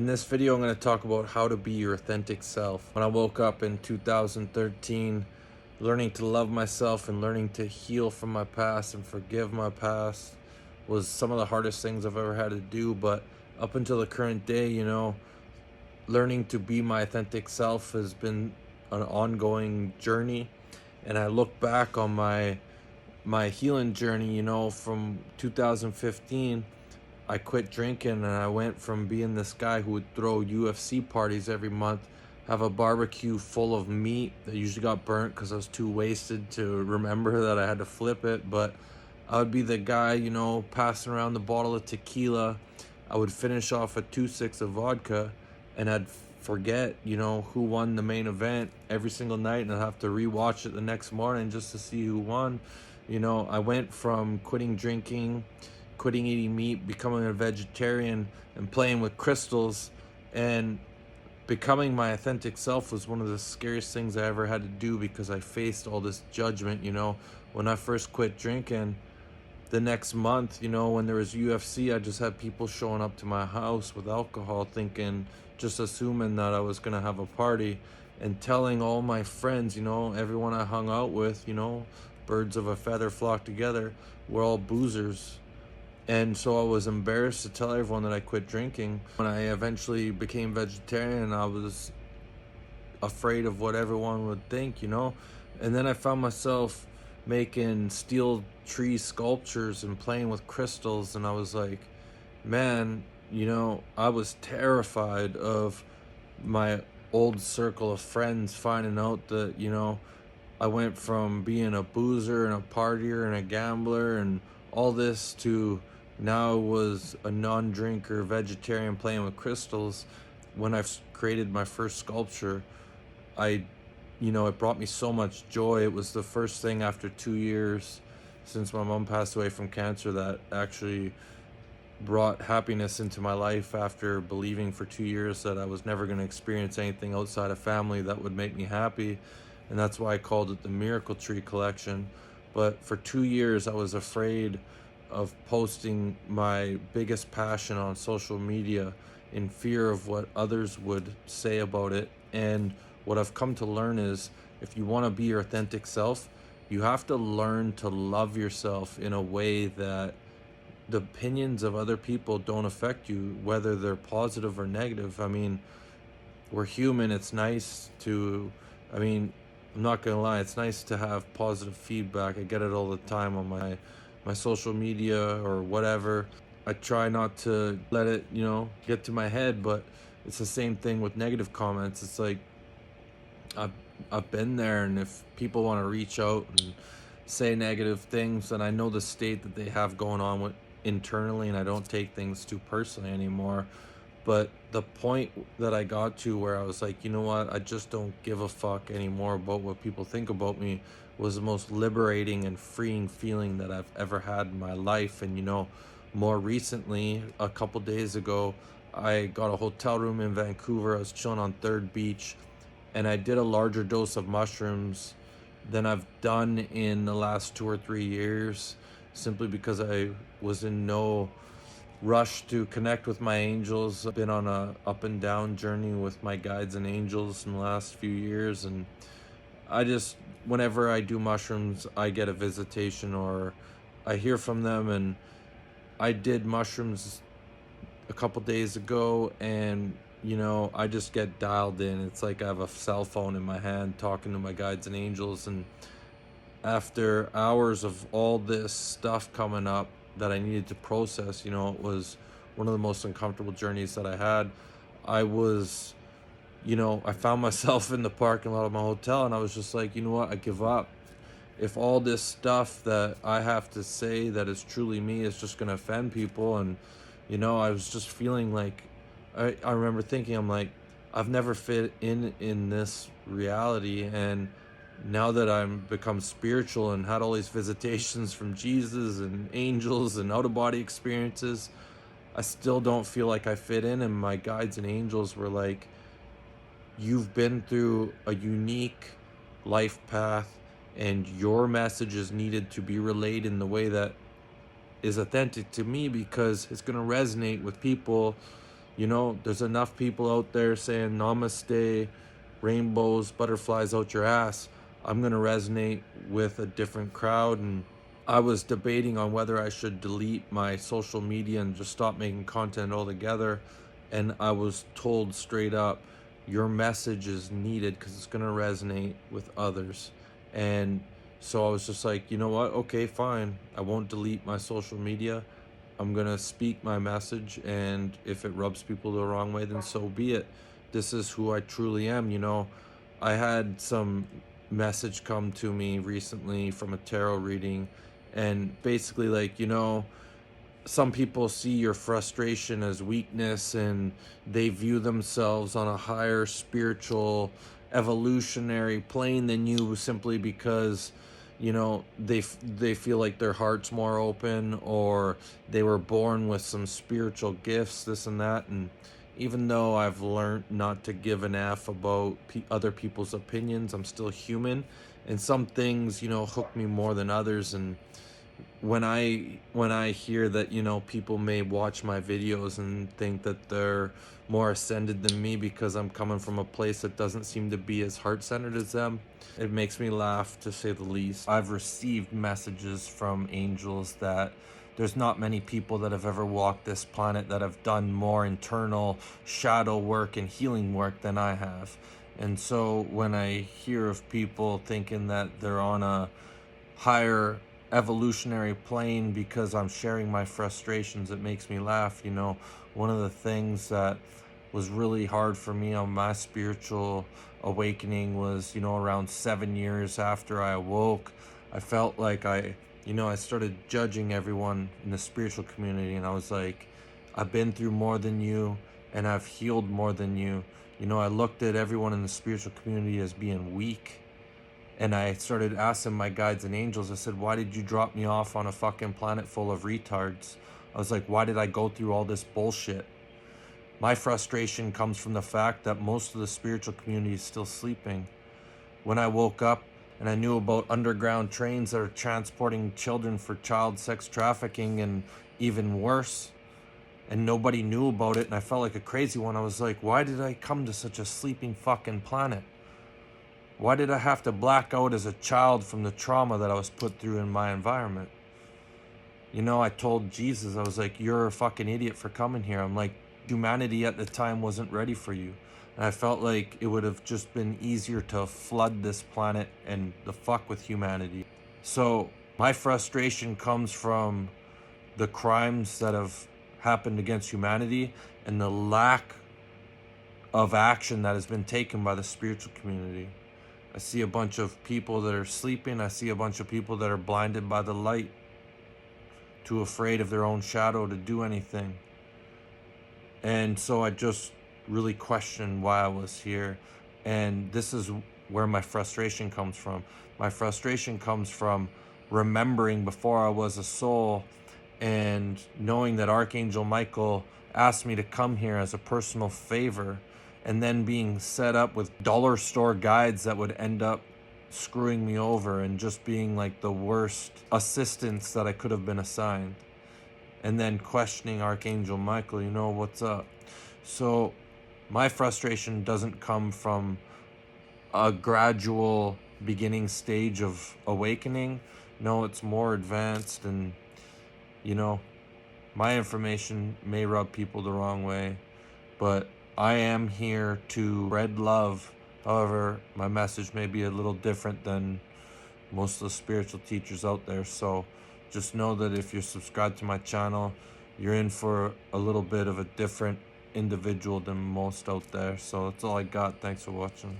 In this video, I'm going to talk about how to be your authentic self. When I woke up in 2013, learning to love myself and learning to heal from my past and forgive my past was some of the hardest things I've ever had to do. But up until the current day, learning to be my authentic self has been an ongoing journey. And I look back on my healing journey, from 2015. I quit drinking and I went from being this guy who would throw UFC parties every month, have a barbecue full of meat that usually got burnt because I was too wasted to remember that I had to flip it. But I would be the guy, passing around the bottle of tequila. I would finish off a 2-6 of vodka and I'd forget, who won the main event every single night, and I'd have to rewatch it the next morning just to see who won. I went from quitting drinking, quitting eating meat, becoming a vegetarian, and playing with crystals, and becoming my authentic self was one of the scariest things I ever had to do because I faced all this judgment. When I first quit drinking, the next month, when there was UFC, I just had people showing up to my house with alcohol, just assuming that I was gonna have a party, and telling all my friends, everyone I hung out with, birds of a feather flock together, we're all boozers. And so I was embarrassed to tell everyone that I quit drinking. When I eventually became vegetarian, I was afraid of what everyone would think. And then I found myself making steel tree sculptures and playing with crystals, and I was like, man, I was terrified of my old circle of friends finding out that, I went from being a boozer and a partier and a gambler and all this to now was a non-drinker vegetarian playing with crystals. When I created my first sculpture, it brought me so much joy. It was the first thing after 2 years since my mom passed away from cancer that actually brought happiness into my life, after believing for 2 years that I was never going to experience anything outside of family that would make me happy. And that's why I called it the Miracle Tree Collection. But for 2 years, I was afraid of posting my biggest passion on social media in fear of what others would say about it. And what I've come to learn is, if you want to be your authentic self, you have to learn to love yourself in a way that the opinions of other people don't affect you, whether they're positive or negative. I mean, we're human. It's nice to, I'm not gonna lie, it's nice to have positive feedback. I get it all the time on my social media or whatever. I try not to let it, get to my head, but it's the same thing with negative comments. It's like, I've been there, and if people want to reach out and say negative things, then I know the state that they have going on with internally, and I don't take things too personally anymore. But the point that I got to where I was like, you know what, I just don't give a fuck anymore about what people think about me, was the most liberating and freeing feeling that I've ever had in my life. And more recently, a couple days ago, I got a hotel room in Vancouver. I was chilling on Third Beach, and I did a larger dose of mushrooms than I've done in the last 2 or 3 years, simply because I was in no rush to connect with my angels. I've been on a up and down journey with my guides and angels in the last few years, and whenever I do mushrooms, I get a visitation or I hear from them. And I did mushrooms a couple days ago, and I just get dialed in. It's like I have a cell phone in my hand talking to my guides and angels. And after hours of all this stuff coming up that I needed to process, it was one of the most uncomfortable journeys that I had. I found myself in the parking lot of my hotel, and I was just like, you know what, I give up. If all this stuff that I have to say that is truly me is just going to offend people. And I was just feeling like, I remember thinking, I'm like, I've never fit in this reality. And now that I'm become spiritual and had all these visitations from Jesus and angels and out-of-body experiences, I still don't feel like I fit in. And my guides and angels were like, you've been through a unique life path, and your message is needed to be relayed in the way that is authentic to me, because it's going to resonate with people You know, there's enough people out there saying namaste, rainbows, butterflies out your ass. I'm going to resonate with a different crowd. And I was debating on whether I should delete my social media and just stop making content altogether. And I was told straight up, your message is needed because it's going to resonate with others. And so I was just like, you know what? Okay, fine. I won't delete my social media. I'm going to speak my message. And if it rubs people the wrong way, then so be it. This is who I truly am. You know, I had some message come to me recently from a tarot reading, and basically, like, you know, some people see your frustration as weakness and they view themselves on a higher spiritual evolutionary plane than you simply because, you know, they feel like their heart's more open, or they were born with some spiritual gifts, this and that. And even though I've learned not to give an F about other people's opinions, I'm still human, and some things, you know, hook me more than others. And when I hear that, you know, people may watch my videos and think that they're more ascended than me because I'm coming from a place that doesn't seem to be as heart-centered as them, it makes me laugh, to say the least. I've received messages from angels that there's not many people that have ever walked this planet that have done more internal shadow work and healing work than I have. And so when I hear of people thinking that they're on a higher evolutionary plane because I'm sharing my frustrations, it makes me laugh. You know, one of the things that was really hard for me on my spiritual awakening was, you know, around 7 years after I awoke, I felt like I started judging everyone in the spiritual community, and I was like, I've been through more than you, and I've healed more than you. You know, I looked at everyone in the spiritual community as being weak. And I started asking my guides and angels, I said, why did you drop me off on a fucking planet full of retards? I was like, why did I go through all this bullshit? My frustration comes from the fact that most of the spiritual community is still sleeping. When I woke up and I knew about underground trains that are transporting children for child sex trafficking and even worse, and nobody knew about it, and I felt like a crazy one, I was like, why did I come to such a sleeping fucking planet? Why did I have to black out as a child from the trauma that I was put through in my environment? You know, I told Jesus, I was like, you're a fucking idiot for coming here. I'm like, humanity at the time wasn't ready for you. And I felt like it would have just been easier to flood this planet and the fuck with humanity. So my frustration comes from the crimes that have happened against humanity and the lack of action that has been taken by the spiritual community. I see a bunch of people that are sleeping. I see a bunch of people that are blinded by the light, too afraid of their own shadow to do anything. And so I just really questioned why I was here. And this is where my frustration comes from. My frustration comes from remembering before I was a soul and knowing that Archangel Michael asked me to come here as a personal favor, and then being set up with dollar store guides that would end up screwing me over and just being like the worst assistants that I could have been assigned. And then questioning Archangel Michael, you know, what's up? So my frustration doesn't come from a gradual beginning stage of awakening. No, it's more advanced, and, you know, my information may rub people the wrong way, but I am here to spread love. However, my message may be a little different than most of the spiritual teachers out there. So just know that if you're subscribed to my channel, you're in for a little bit of a different individual than most out there. So that's all I got. Thanks for watching.